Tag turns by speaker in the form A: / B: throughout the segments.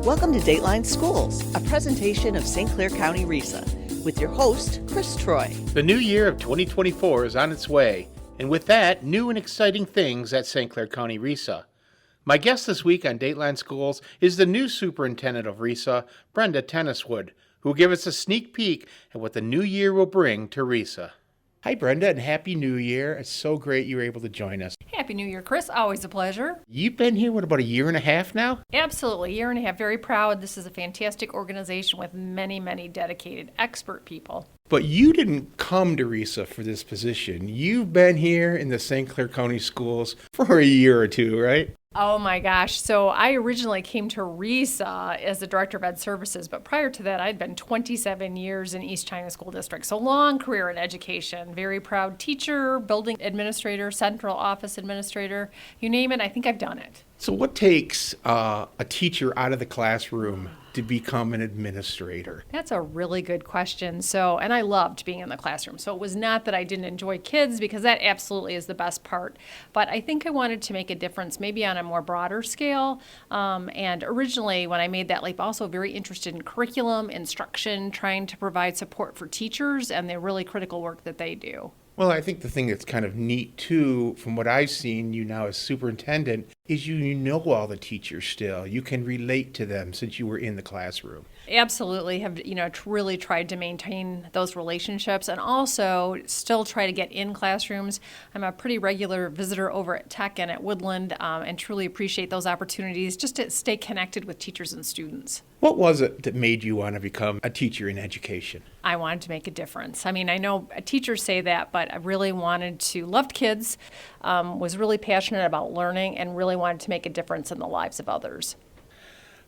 A: Welcome to Dateline Schools, a presentation of St. Clair County RESA, with your host, Chris Troy.
B: The new year of 2024 is on its way, and with that, new and exciting things at St. Clair County RESA. My guest this week on Dateline Schools is the new Superintendent of RESA, Brenda Tenniswood, who will give us a sneak peek at what the new year will bring to RESA. Hi, Brenda, and Happy New Year. It's so great you were able to join us.
C: Happy New Year, Chris. Always a pleasure.
B: You've been here, about a year and a half now?
C: Absolutely. A year and a half. Very proud. This is a fantastic organization with many, many dedicated expert people.
B: But you didn't come to RESA for this position. You've been here in the St. Clair County Schools for a year or two, right?
C: Oh my gosh. So I originally came to RESA as the Director of Ed Services, but prior to that, I'd been 27 years in East China School District. So long career in education. Very proud teacher, building administrator, central office administrator. You name it, I think I've done it.
B: So what takes a teacher out of the classroom to become an administrator?
C: That's a really good question. And I loved being in the classroom. So it was not that I didn't enjoy kids, because that absolutely is the best part. But I think I wanted to make a difference maybe on a more broader scale. And originally when I made that leap, also very interested in curriculum, instruction, trying to provide support for teachers and the really critical work that they do.
B: Well, I think the thing that's kind of neat, too, from what I've seen you now as superintendent, is you know all the teachers still. You can relate to them since you were in the classroom.
C: Absolutely. Have really tried to maintain those relationships and also still try to get in classrooms. I'm a pretty regular visitor over at Tech and at Woodland and truly appreciate those opportunities just to stay connected with teachers and students.
B: What was it that made you want to become a teacher in education?
C: I wanted to make a difference. I mean, I know teachers say that, but I really loved kids, was really passionate about learning, and really wanted to make a difference in the lives of others.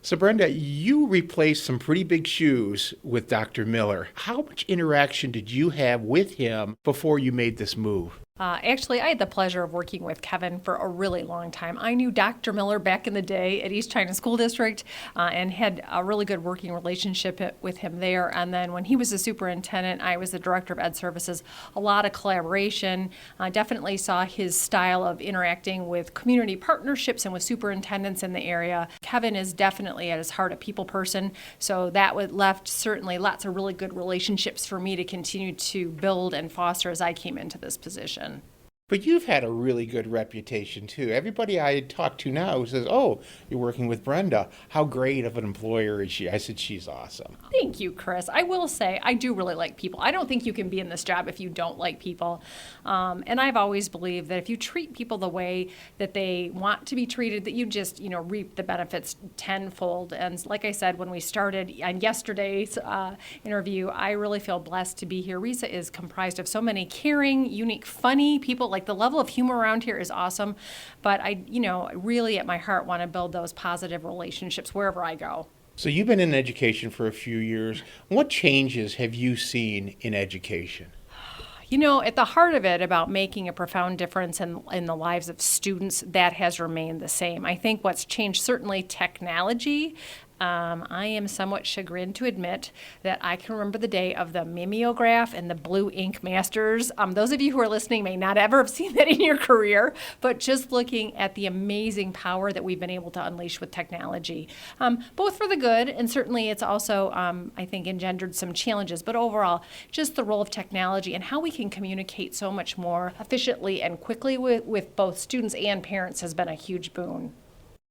B: So, Brenda, you replaced some pretty big shoes with Dr. Miller. How much interaction did you have with him before you made this move?
C: Actually, I had the pleasure of working with Kevin for a really long time. I knew Dr. Miller back in the day at East China School District and had a really good working relationship with him there. And then when he was the superintendent, I was the Director of Ed Services. A lot of collaboration. Definitely saw his style of interacting with community partnerships and with superintendents in the area. Kevin is definitely at his heart a people person, so that left certainly lots of really good relationships for me to continue to build and foster as I came into this position.
B: But you've had a really good reputation, too. Everybody I talk to now says, oh, you're working with Brenda. How great of an employer is she? I said, she's awesome.
C: Thank you, Chris. I will say I do really like people. I don't think you can be in this job if you don't like people. And I've always believed that if you treat people the way that they want to be treated, that you just, reap the benefits tenfold. And like I said, when we started on yesterday's interview, I really feel blessed to be here. RESA is comprised of so many caring, unique, funny people. Like the level of humor around here is awesome, but I really at my heart want to build those positive relationships wherever I go.
B: So you've been in education for a few years. What changes have you seen in education?
C: At the heart of it, about making a profound difference in the lives of students, that has remained the same. I think what's changed, certainly technology. I am somewhat chagrined to admit that I can remember the day of the mimeograph and the blue ink masters. Those of you who are listening may not ever have seen that in your career, but just looking at the amazing power that we've been able to unleash with technology, both for the good, and certainly it's also, I think, engendered some challenges, but overall, just the role of technology and how we can communicate so much more efficiently and quickly with both students and parents has been a huge boon.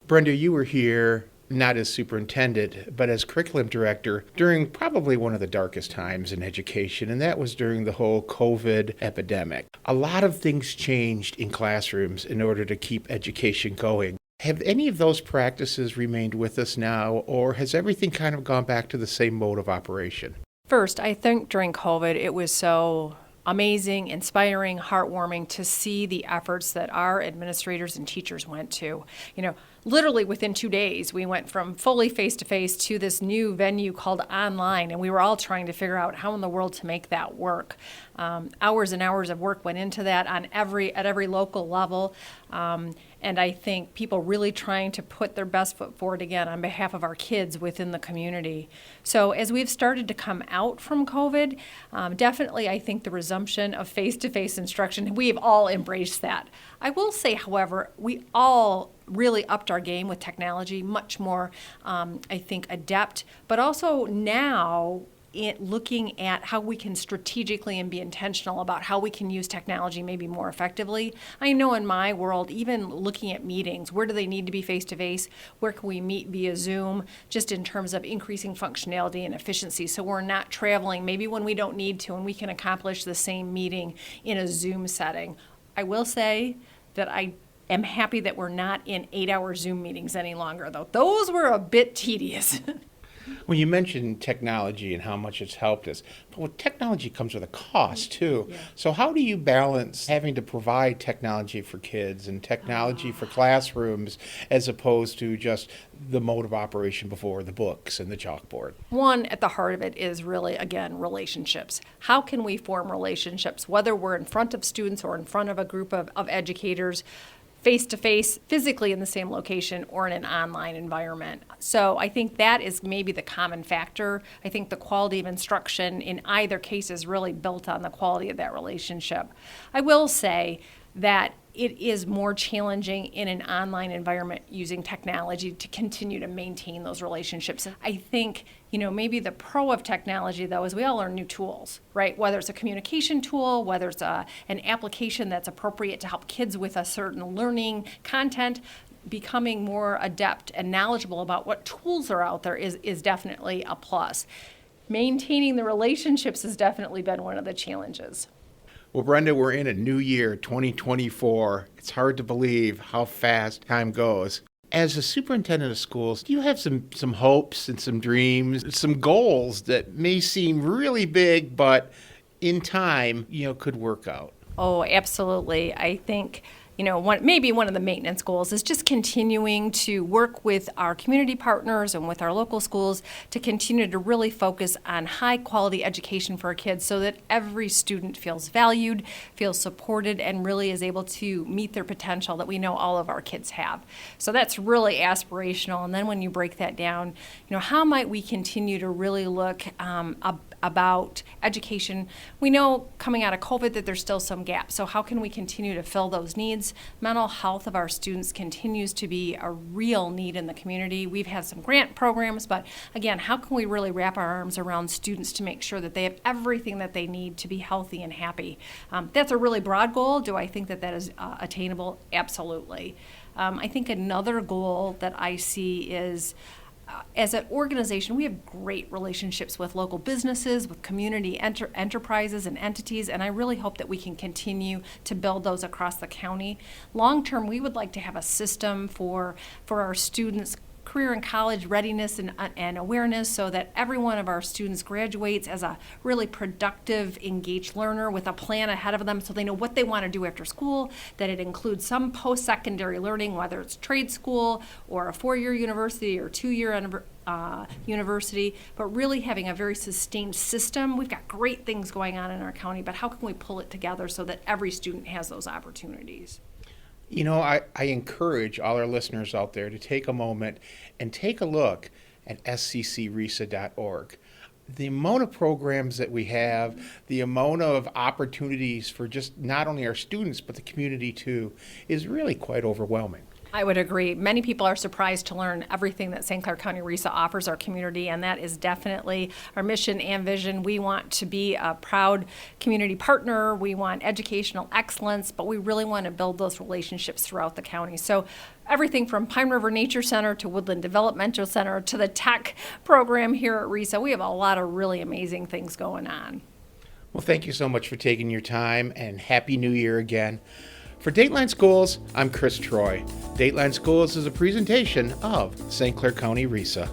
B: Brenda, you were here not as superintendent, but as curriculum director during probably one of the darkest times in education, and that was during the whole COVID epidemic. A lot of things changed in classrooms in order to keep education going. Have any of those practices remained with us now, or has everything kind of gone back to the same mode of operation?
C: First, I think during COVID, it was so amazing, inspiring, heartwarming to see the efforts that our administrators and teachers went to. Literally within 2 days, we went from fully face-to-face to this new venue called online, and we were all trying to figure out how in the world to make that work. Hours and hours of work went into that at every local level, and I think people really trying to put their best foot forward again on behalf of our kids within the community. So as we've started to come out from COVID, definitely I think the resumption of face-to-face instruction, we've all embraced that. I will say, however, we all really upped our game with technology, much more, I think, adept, but also now looking at how we can strategically and be intentional about how we can use technology maybe more effectively. I know in my world, even looking at meetings, where do they need to be face-to-face? Where can we meet via Zoom, just in terms of increasing functionality and efficiency, so we're not traveling maybe when we don't need to, and we can accomplish the same meeting in a Zoom setting. I will say that I am happy that we're not in 8-hour Zoom meetings any longer, though. Those were a bit tedious.
B: Well, you mentioned technology and how much it's helped us, but with technology comes with a cost too.
C: Yeah.
B: So how do you balance having to provide technology for kids and technology for classrooms as opposed to just the mode of operation before, the books and the chalkboard?
C: One, at the heart of it is really, again, relationships. How can we form relationships, whether we're in front of students or in front of a group of educators, face-to-face, physically in the same location, or in an online environment? So I think that is maybe the common factor. I think the quality of instruction in either case is really built on the quality of that relationship. I will say that it is more challenging in an online environment using technology to continue to maintain those relationships. I think, maybe the pro of technology, though, is we all learn new tools, right? Whether it's a communication tool, whether it's an application that's appropriate to help kids with a certain learning content, becoming more adept and knowledgeable about what tools are out there is definitely a plus. Maintaining the relationships has definitely been one of the challenges.
B: Well, Brenda, we're in a new year, 2024. It's hard to believe how fast time goes. As a superintendent of schools, do you have some hopes and some dreams, some goals that may seem really big, but in time, could work out?
C: Oh, absolutely. I think, maybe one of the maintenance goals is just continuing to work with our community partners and with our local schools to continue to really focus on high quality education for our kids so that every student feels valued, feels supported, and really is able to meet their potential that we know all of our kids have. So that's really aspirational. And then when you break that down, how might we continue to really look about education? We know coming out of COVID that there's still some gaps. So how can we continue to fill those needs? Mental health of our students continues to be a real need in the community. We've had some grant programs, but again, how can we really wrap our arms around students to make sure that they have everything that they need to be healthy and happy? That's a really broad goal. Do I think that is attainable? Absolutely. I think another goal that I see is as an organization, we have great relationships with local businesses, with community enterprises and entities, and I really hope that we can continue to build those across the county. Long term, we would like to have a system for our students' career and college readiness and awareness so that every one of our students graduates as a really productive, engaged learner with a plan ahead of them so they know what they want to do after school, that it includes some post-secondary learning, whether it's trade school or a 4-year university or 2-year university, but really having a very sustained system. We've got great things going on in our county, but how can we pull it together so that every student has those opportunities?
B: I encourage all our listeners out there to take a moment and take a look at SCCRESA.org. The amount of programs that we have, the amount of opportunities for just not only our students, but the community too, is really quite overwhelming.
C: I would agree. Many people are surprised to learn everything that St. Clair County RESA offers our community, and that is definitely our mission and vision. We want to be a proud community partner. We want educational excellence, but we really want to build those relationships throughout the county. So everything from Pine River Nature Center to Woodland Developmental Center to the tech program here at RESA, we have a lot of really amazing things going on.
B: Well, thank you so much for taking your time, and Happy New Year again. For Dateline Schools, I'm Chris Troy. Dateline Schools is a presentation of St. Clair County RESA.